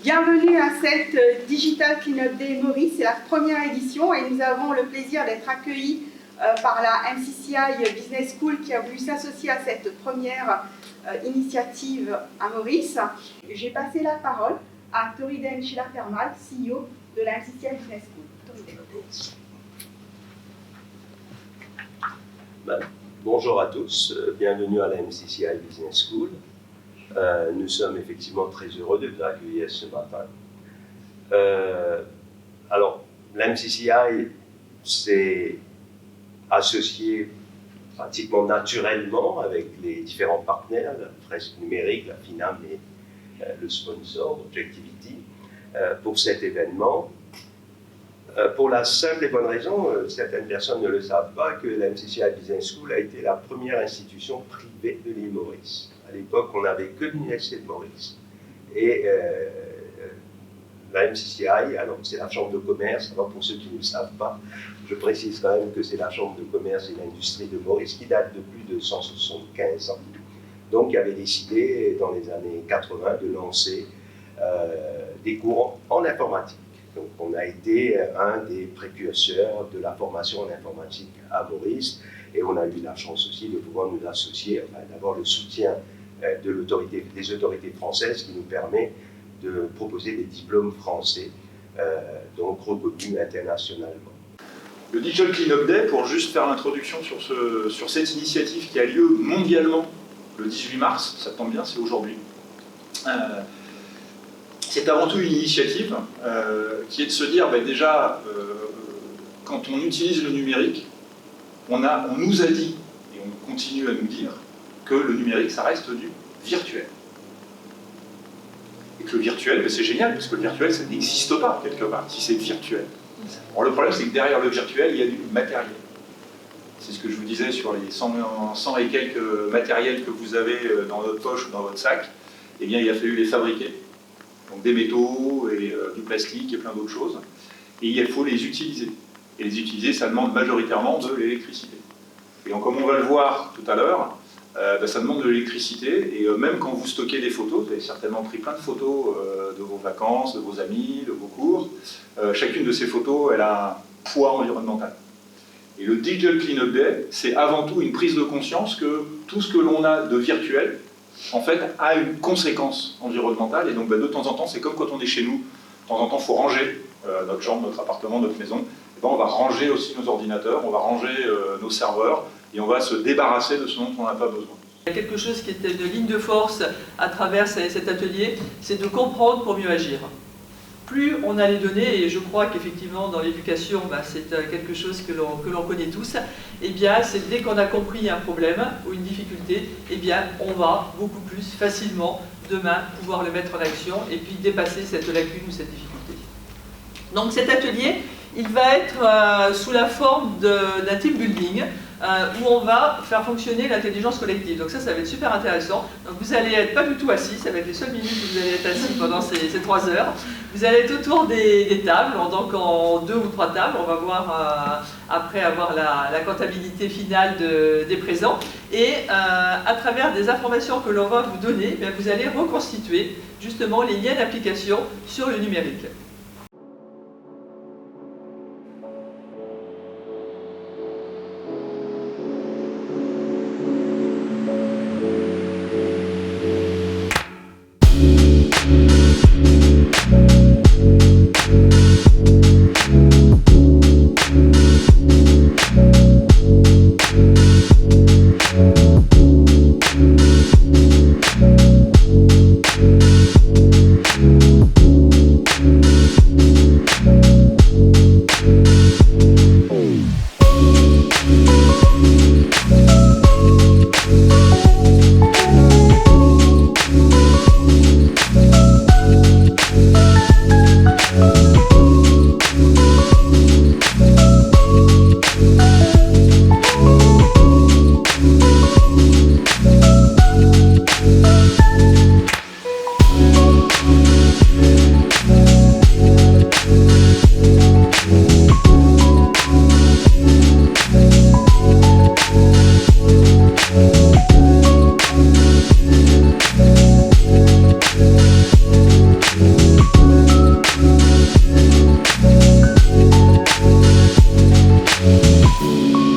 Bienvenue à cette Digital Cleanup Day Maurice, c'est la première édition et nous avons le plaisir d'être accueillis par la MCCI Business School qui a voulu s'associer à cette première initiative à Maurice. J'ai passé la parole à Toriden Schiller-Permal, CEO de la MCCI Business School. Bonjour à tous, bienvenue à la MCCI Business School. Nous sommes effectivement très heureux de vous accueillir ce matin. Alors, la MCCI s'est associée pratiquement naturellement avec les différents partenaires, la Fresque Numérique, la FINAM et le sponsor Objectivity pour cet événement. Pour la simple et bonne raison, certaines personnes ne le savent pas, que la MCCI Business School a été la première institution privée de l'île Maurice. À l'époque, on n'avait que l'Université de Maurice. Et la MCCI, alors c'est la Chambre de commerce, alors pour ceux qui ne le savent pas, je précise quand même que c'est la Chambre de commerce et d'industrie de Maurice qui date de plus de 175 ans. Donc, il avait décidé, dans les années 80, de lancer des cours en informatique. Donc, on a été un des précurseurs de la formation en informatique à Maurice et on a eu la chance aussi de pouvoir nous associer, d'avoir le soutien des autorités françaises qui nous permet de proposer des diplômes français, donc reconnus internationalement. Le Digital Cleanup Day, pour juste faire l'introduction sur cette initiative qui a lieu mondialement le 18 mars, ça tombe bien, c'est aujourd'hui. C'est avant tout une initiative qui est de se dire, déjà, quand on utilise le numérique, on nous a dit, et on continue à nous dire, que le numérique, ça reste du virtuel. Et que le virtuel, c'est génial, parce que le virtuel, ça n'existe pas, quelque part, si c'est virtuel. Alors, le problème, c'est que derrière le virtuel, il y a du matériel. C'est ce que je vous disais sur les 100 et quelques matériels que vous avez dans votre poche ou dans votre sac. Eh bien, il a fallu les fabriquer. Donc des métaux, et du plastique et plein d'autres choses. Et il faut les utiliser. Et les utiliser, ça demande majoritairement de l'électricité. Et donc, comme on va le voir tout à l'heure, ça demande de l'électricité. Et même quand vous stockez des photos, vous avez certainement pris plein de photos de vos vacances, de vos amis, de vos cours. Chacune de ces photos, elle a un poids environnemental. Et le Digital Cleanup Day, c'est avant tout une prise de conscience que tout ce que l'on a de virtuel, en fait, a une conséquence environnementale. Et donc, de temps en temps, c'est comme quand on est chez nous. De temps en temps, il faut ranger notre chambre, notre appartement, notre maison. Et on va ranger aussi nos ordinateurs, on va ranger nos serveurs, et on va se débarrasser de ce dont on n'a pas besoin. Il y a quelque chose qui était de ligne de force à travers cet atelier, c'est de comprendre pour mieux agir. Plus on a les données, et je crois qu'effectivement dans l'éducation, c'est quelque chose que l'on connaît tous, et bien c'est dès qu'on a compris un problème ou une difficulté, et bien on va beaucoup plus facilement demain pouvoir le mettre en action et puis dépasser cette lacune ou cette difficulté. Donc cet atelier, il va être sous la forme d'un team building où on va faire fonctionner l'intelligence collective. Donc ça va être super intéressant. Donc vous allez être pas du tout assis, ça va être les seules minutes où vous allez être assis pendant ces 3 heures. Vous allez être autour des tables, donc en 2 ou 3 tables. On va voir après avoir la comptabilité finale des présents. Et à travers des informations que l'on va vous donner, vous allez reconstituer justement les liens d'application sur le numérique. Merci.